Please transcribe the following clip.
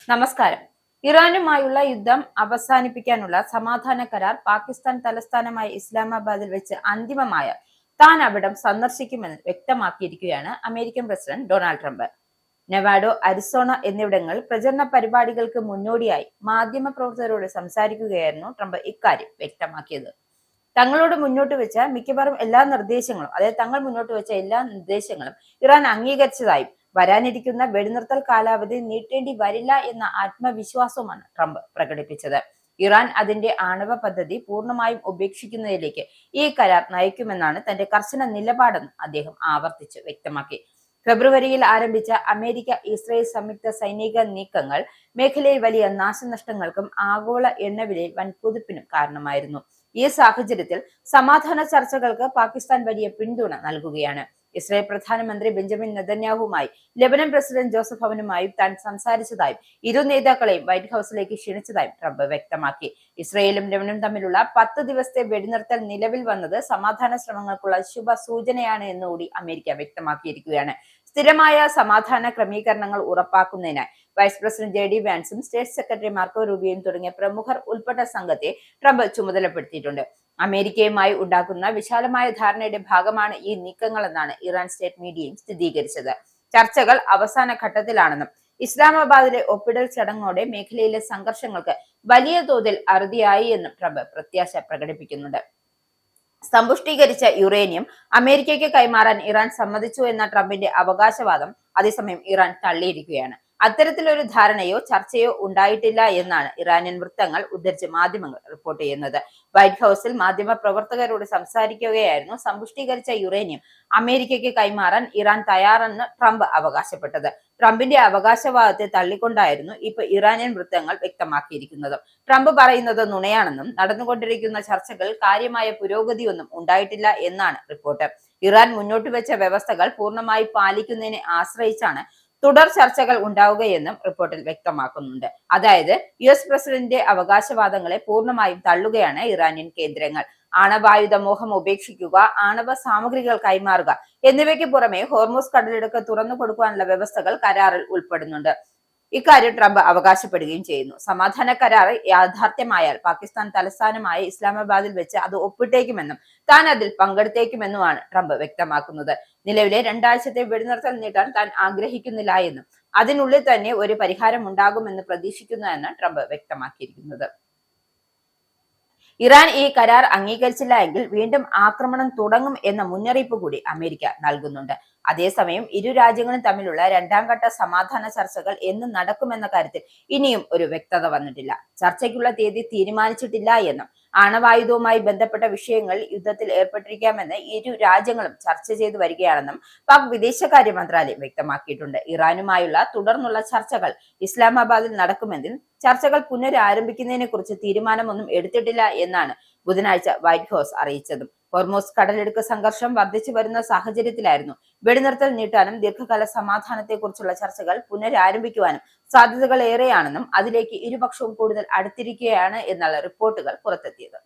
നമസ്കാരം. ഇറാനുമായുള്ള യുദ്ധം അവസാനിപ്പിക്കാനുള്ള സമാധാന കരാർ പാകിസ്ഥാൻ തലസ്ഥാനമായ ഇസ്ലാമാബാദിൽ വെച്ച് അന്തിമമായ താൻ അവിടം സന്ദർശിക്കുമെന്ന് വ്യക്തമാക്കിയിരിക്കുകയാണ് American president Donald Trump. Nevada, Arizona എന്നിവിടങ്ങളിൽ പ്രചരണ പരിപാടികൾക്ക് മുന്നോടിയായി മാധ്യമപ്രവർത്തകരോട് സംസാരിക്കുകയായിരുന്നു ട്രംപ് ഇക്കാര്യം വ്യക്തമാക്കിയത്. തങ്ങളോട് മുന്നോട്ട് വെച്ച മിക്കവാറും എല്ലാ നിർദ്ദേശങ്ങളും, അതായത് തങ്ങൾ മുന്നോട്ട് വെച്ച എല്ലാ നിർദ്ദേശങ്ങളും ഇറാൻ അംഗീകരിച്ചതായും വരാനിരിക്കുന്ന വെടിനിർത്തൽ കാലാവധി നീട്ടേണ്ടി വരില്ല എന്ന ആത്മവിശ്വാസവുമാണ് ട്രംപ് പ്രകടിപ്പിച്ചത്. ഇറാൻ അതിന്റെ ആണവ പദ്ധതി പൂർണ്ണമായും ഉപേക്ഷിക്കുന്നതിലേക്ക് ഈ കരാർ നയിക്കുമെന്നാണ് തന്റെ കർശന നിലപാടെന്ന് അദ്ദേഹം ആവർത്തിച്ച് വ്യക്തമാക്കി. ഫെബ്രുവരിയിൽ ആരംഭിച്ച അമേരിക്ക ഇസ്രായേൽ സംയുക്ത സൈനിക നീക്കങ്ങൾ മേഖലയിൽ വലിയ നാശനഷ്ടങ്ങൾക്കും ആഗോള എണ്ണവിലയിൽ വൻ കുതിപ്പിനും കാരണമായിരുന്നു. ഈ സാഹചര്യത്തിൽ സമാധാന ചർച്ചകൾക്ക് പാകിസ്ഥാൻ വലിയ പിന്തുണ നൽകുകയാണ്. ഇസ്രായേൽ പ്രധാനമന്ത്രി ബെഞ്ചമിൻ നെതന്യാഹുവുമായി ലെബനൻ പ്രസിഡന്റ് ജോസഫ് അവനുമായും താൻ സംസാരിച്ചതായും ഇരു നേതാക്കളെയും വൈറ്റ് ഹൌസിലേക്ക് ക്ഷണിച്ചതായും ട്രംപ് വ്യക്തമാക്കി. ഇസ്രായേലും ലെബനനും തമ്മിലുള്ള 10 ദിവസത്തെ വെടിനിർത്തൽ നിലവിൽ വന്നത് സമാധാന ശ്രമങ്ങൾക്കുള്ള ശുഭ സൂചനയാണ് എന്നുകൂടി അമേരിക്ക വ്യക്തമാക്കിയിരിക്കുകയാണ്. സ്ഥിരമായ സമാധാന ക്രമീകരണങ്ങൾ ഉറപ്പാക്കുന്നതിനായി വൈസ് പ്രസിഡന്റ് JD വാൻസും സ്റ്റേറ്റ് സെക്രട്ടറി മാർക്കോ റൂബിയോയും തുടങ്ങിയ പ്രമുഖർ ഉൾപ്പെട്ട സംഘത്തെ ട്രംപ് ചുമതലപ്പെടുത്തിയിട്ടുണ്ട്. അമേരിക്കയുമായി ഉണ്ടാക്കുന്ന വിശാലമായ ധാരണയുടെ ഭാഗമാണ് ഈ നീക്കങ്ങളെന്നാണ് ഇറാൻ സ്റ്റേറ്റ് മീഡിയയും സ്ഥിരീകരിച്ചത്. ചർച്ചകൾ അവസാന ഘട്ടത്തിലാണെന്നും ഇസ്ലാമാബാദിലെ ഒപ്പിടൽ ചടങ്ങോടെ മേഖലയിലെ സംഘർഷങ്ങൾക്ക് വലിയ തോതിൽ അറുതിയായി എന്നും ട്രംപ് പ്രത്യാശ പ്രകടിപ്പിക്കുന്നുണ്ട്. സമ്പുഷ്ടീകരിച്ച യുറേനിയം അമേരിക്കയ്ക്ക് കൈമാറാൻ ഇറാൻ സമ്മതിച്ചു എന്ന ട്രംപിന്റെ അവകാശവാദം അതേസമയം ഇറാൻ തള്ളിയിരിക്കുകയാണ്. അത്തരത്തിലൊരു ധാരണയോ ചർച്ചയോ ഉണ്ടായിട്ടില്ല എന്നാണ് ഇറാനിയൻ വൃത്തങ്ങൾ ഉദ്ധരിച്ച് മാധ്യമങ്ങൾ റിപ്പോർട്ട് ചെയ്യുന്നത്. വൈറ്റ് ഹൌസിൽ മാധ്യമ പ്രവർത്തകരോട് സംസാരിക്കുകയായിരുന്നു സമ്പുഷ്ടീകരിച്ച യുറേനിയം അമേരിക്കയ്ക്ക് കൈമാറാൻ ഇറാൻ തയ്യാറെന്ന് ട്രംപ് അവകാശപ്പെട്ടത്. ട്രംപിന്റെ അവകാശവാദത്തെ തള്ളിക്കൊണ്ടായിരുന്നു ഇപ്പൊ ഇറാനിയൻ വൃത്തങ്ങൾ വ്യക്തമാക്കിയിരിക്കുന്നത്. ട്രംപ് പറയുന്നത് നുണയാണെന്നും നടന്നുകൊണ്ടിരിക്കുന്ന ചർച്ചകൾ കാര്യമായ പുരോഗതിയൊന്നും ഉണ്ടായിട്ടില്ല എന്നാണ് റിപ്പോർട്ട്. ഇറാൻ മുന്നോട്ട് വെച്ച വ്യവസ്ഥകൾ പൂർണ്ണമായി പാലിക്കുന്നതിനെ ആശ്രയിച്ചാണ് തുടർ ചർച്ചകൾ ഉണ്ടാവുകയെന്നും റിപ്പോർട്ടിൽ വ്യക്തമാക്കുന്നുണ്ട്. അതായത് US പ്രസിഡന്റിന്റെ അവകാശവാദങ്ങളെ പൂർണ്ണമായും തള്ളുകയാണ് ഇറാനിയൻ കേന്ദ്രങ്ങൾ. ആണവായുധ മോഹം ഉപേക്ഷിക്കുക, ആണവ സാമഗ്രികൾ കൈമാറുക എന്നിവയ്ക്ക് പുറമെ ഹോർമൂസ് കടലിടുക്ക് തുറന്നു കൊടുക്കാനുള്ള വ്യവസ്ഥകൾ കരാറിൽ ഉൾപ്പെടുന്നുണ്ട്. ഇക്കാര്യം ട്രംപ് അവകാശപ്പെടുകയും ചെയ്യുന്നു. സമാധാന കരാർ യാഥാർത്ഥ്യമായാൽ പാകിസ്ഥാൻ തലസ്ഥാനമായ ഇസ്ലാമാബാദിൽ വെച്ച് അത് ഒപ്പിട്ടേക്കുമെന്നും താൻ അതിൽ പങ്കെടുത്തേക്കുമെന്നുമാണ് ട്രംപ് വ്യക്തമാക്കുന്നത്. നിലവിലെ 2 ആഴ്ചത്തെ വെടിനിർത്തൽ നീട്ടാൻ താൻ ആഗ്രഹിക്കുന്നില്ല എന്നും അതിനുള്ളിൽ തന്നെ ഒരു പരിഹാരം ഉണ്ടാകുമെന്ന് പ്രതീക്ഷിക്കുന്നുവെന്ന് ട്രംപ് വ്യക്തമാക്കിയിരിക്കുന്നത്. ഇറാൻ ഈ കരാർ അംഗീകരിച്ചില്ല എങ്കിൽ വീണ്ടും ആക്രമണം തുടങ്ങും എന്ന മുന്നറിയിപ്പ് കൂടി അമേരിക്ക നൽകുന്നുണ്ട്. അതേസമയം ഇരു രാജ്യങ്ങളും തമ്മിലുള്ള 2ാം ഘട്ട സമാധാന ചർച്ചകൾ എന്ന് നടക്കുമെന്ന കാര്യത്തിൽ ഇനിയും ഒരു വ്യക്തത വന്നിട്ടില്ല. ചർച്ചയ്ക്കുള്ള തീയതി തീരുമാനിച്ചിട്ടില്ല എന്നും ആണവായുധവുമായി ബന്ധപ്പെട്ട വിഷയങ്ങളിൽ യുദ്ധത്തിൽ ഏർപ്പെട്ടിരിക്കാമെന്ന് ഇരു രാജ്യങ്ങളും ചർച്ച ചെയ്തു വരികയാണെന്നും പാക് വിദേശകാര്യ മന്ത്രാലയം വ്യക്തമാക്കിയിട്ടുണ്ട്. ഇറാനുമായുള്ള തുടർന്നുള്ള ചർച്ചകൾ ഇസ്ലാമാബാദിൽ നടക്കുമെങ്കിൽ ചർച്ചകൾ പുനരാരംഭിക്കുന്നതിനെ കുറിച്ച് തീരുമാനമൊന്നും എടുത്തിട്ടില്ല എന്നാണ് ബുധനാഴ്ച വൈറ്റ് ഹൌസ് അറിയിച്ചതും. ഹോർമൂസ് കടലിടുക്ക് സംഘർഷം വർദ്ധിച്ചു വരുന്ന സാഹചര്യത്തിലായിരുന്നു വെടിനിർത്തൽ നീട്ടാനും ദീർഘകാല സമാധാനത്തെക്കുറിച്ചുള്ള ചർച്ചകൾ പുനരാരംഭിക്കുവാനും സാധ്യതകൾ ഏറെയാണെന്നും അതിലേക്ക് ഇരുപക്ഷവും കൂടുതൽ അടുത്തിരിക്കുകയാണ് എന്നുള്ള റിപ്പോർട്ടുകൾ പുറത്തെത്തിയത്.